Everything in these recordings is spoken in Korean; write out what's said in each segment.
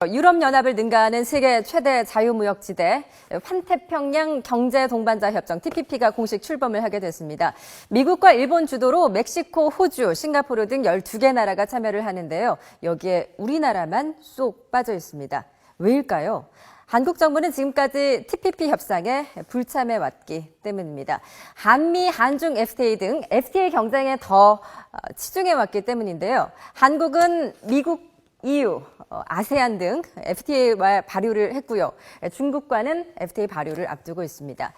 유럽연합을 능가하는 세계 최대 자유무역지대 환태평양 경제동반자협정 TPP가 공식 출범을 하게 됐습니다. 미국과 일본 주도로 멕시코, 호주, 싱가포르 등 12개 나라가 참여를 하는데요. 여기에 우리나라만 쏙 빠져 있습니다. 왜일까요? 한국 정부는 지금까지 TPP 협상에 불참해왔기 때문입니다. 한미, 한중 FTA 등 FTA 경쟁에 더 치중해왔기 때문인데요. 한국은 미국, EU, 아세안 등 FTA와 발효를 했고요. 중국과는 FTA 발효를 앞두고 있습니다.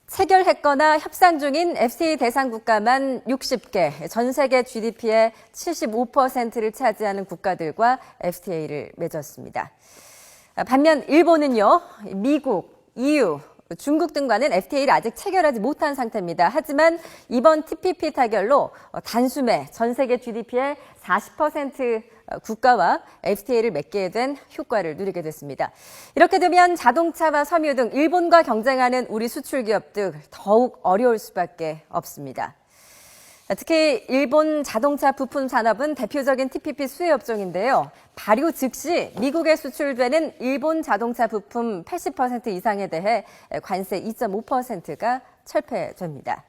체결했거나 협상 중인 FTA 대상 국가만 60개, 전 세계 GDP의 75%를 차지하는 국가들과 FTA를 맺었습니다. 반면 일본은요, 미국, EU, 중국 등과는 FTA를 아직 체결하지 못한 상태입니다. 하지만 이번 TPP 타결로 단숨에 전 세계 GDP의 40% 국가와 FTA를 맺게 된 효과를 누리게 됐습니다. 이렇게 되면 자동차와 섬유 등 일본과 경쟁하는 우리 수출 기업들 더욱 어려울 수밖에 없습니다. 특히 일본 자동차 부품 산업은 대표적인 TPP 수혜 업종인데요. 발효 즉시 미국에 수출되는 일본 자동차 부품 80% 이상에 대해 관세 2.5%가 철폐됩니다.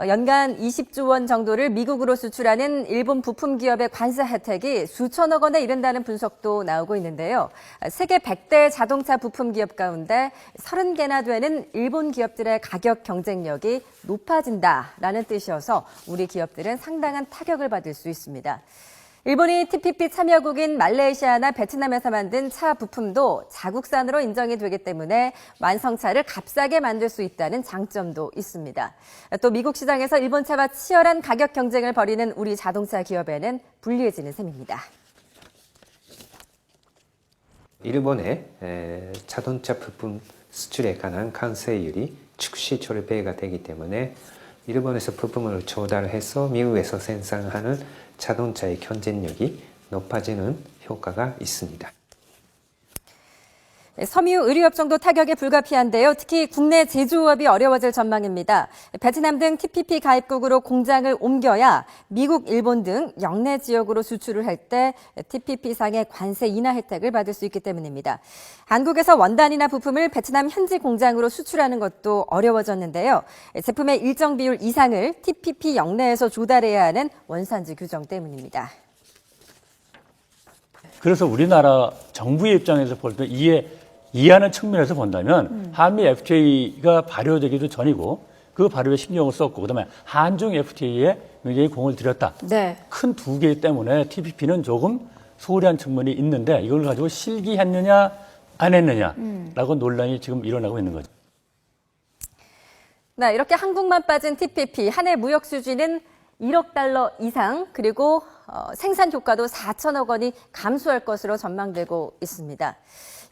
연간 20조 원 정도를 미국으로 수출하는 일본 부품 기업의 관세 혜택이 수천억 원에 이른다는 분석도 나오고 있는데요. 세계 100대 자동차 부품 기업 가운데 30개나 되는 일본 기업들의 가격 경쟁력이 높아진다라는 뜻이어서 우리 기업들은 상당한 타격을 받을 수 있습니다. 일본이 TPP 참여국인 말레이시아나 베트남에서 만든 차 부품도 자국산으로 인정이 되기 때문에 완성차를 값싸게 만들 수 있다는 장점도 있습니다. 또 미국 시장에서 일본 차와 치열한 가격 경쟁을 벌이는 우리 자동차 기업에는 불리해지는 셈입니다. 일본의 자동차 부품 수출에 관한 관세율이 즉시 철폐가 되기 때문에 일본에서 부품을 조달해서 미국에서 생산하는 자동차의 경쟁력이 높아지는 효과가 있습니다. 섬유 의류업종도 타격에 불가피한데요. 특히 국내 제조업이 어려워질 전망입니다. 베트남 등 TPP 가입국으로 공장을 옮겨야 미국, 일본 등 영내 지역으로 수출을 할 때 TPP상의 관세 인하 혜택을 받을 수 있기 때문입니다. 한국에서 원단이나 부품을 베트남 현지 공장으로 수출하는 것도 어려워졌는데요. 제품의 일정 비율 이상을 TPP 영내에서 조달해야 하는 원산지 규정 때문입니다. 그래서 우리나라 정부의 입장에서 볼 때 이해하는 측면에서 본다면 한미 FTA가 발효되기도 전이고 그 발효에 신경을 썼고 그다음에 한중 FTA에 굉장히 공을 들였다. 네. 큰 두 개 때문에 TPP는 조금 소홀한 측면이 있는데 이걸 가지고 실기했느냐 안 했느냐라고 논란이 지금 일어나고 있는 거죠. 네, 이렇게 한국만 빠진 TPP 한 해 무역 수지는 1억 달러 이상 그리고 생산 효과도 4천억 원이 감소할 것으로 전망되고 있습니다.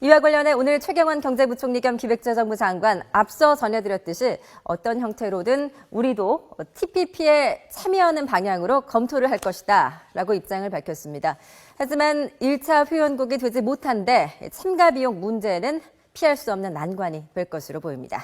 이와 관련해 오늘 최경환 경제부총리 겸 기획재정부 장관 앞서 전해드렸듯이 어떤 형태로든 우리도 TPP에 참여하는 방향으로 검토를 할 것이다 라고 입장을 밝혔습니다. 하지만 1차 회원국이 되지 못한 데 참가 비용 문제는 피할 수 없는 난관이 될 것으로 보입니다.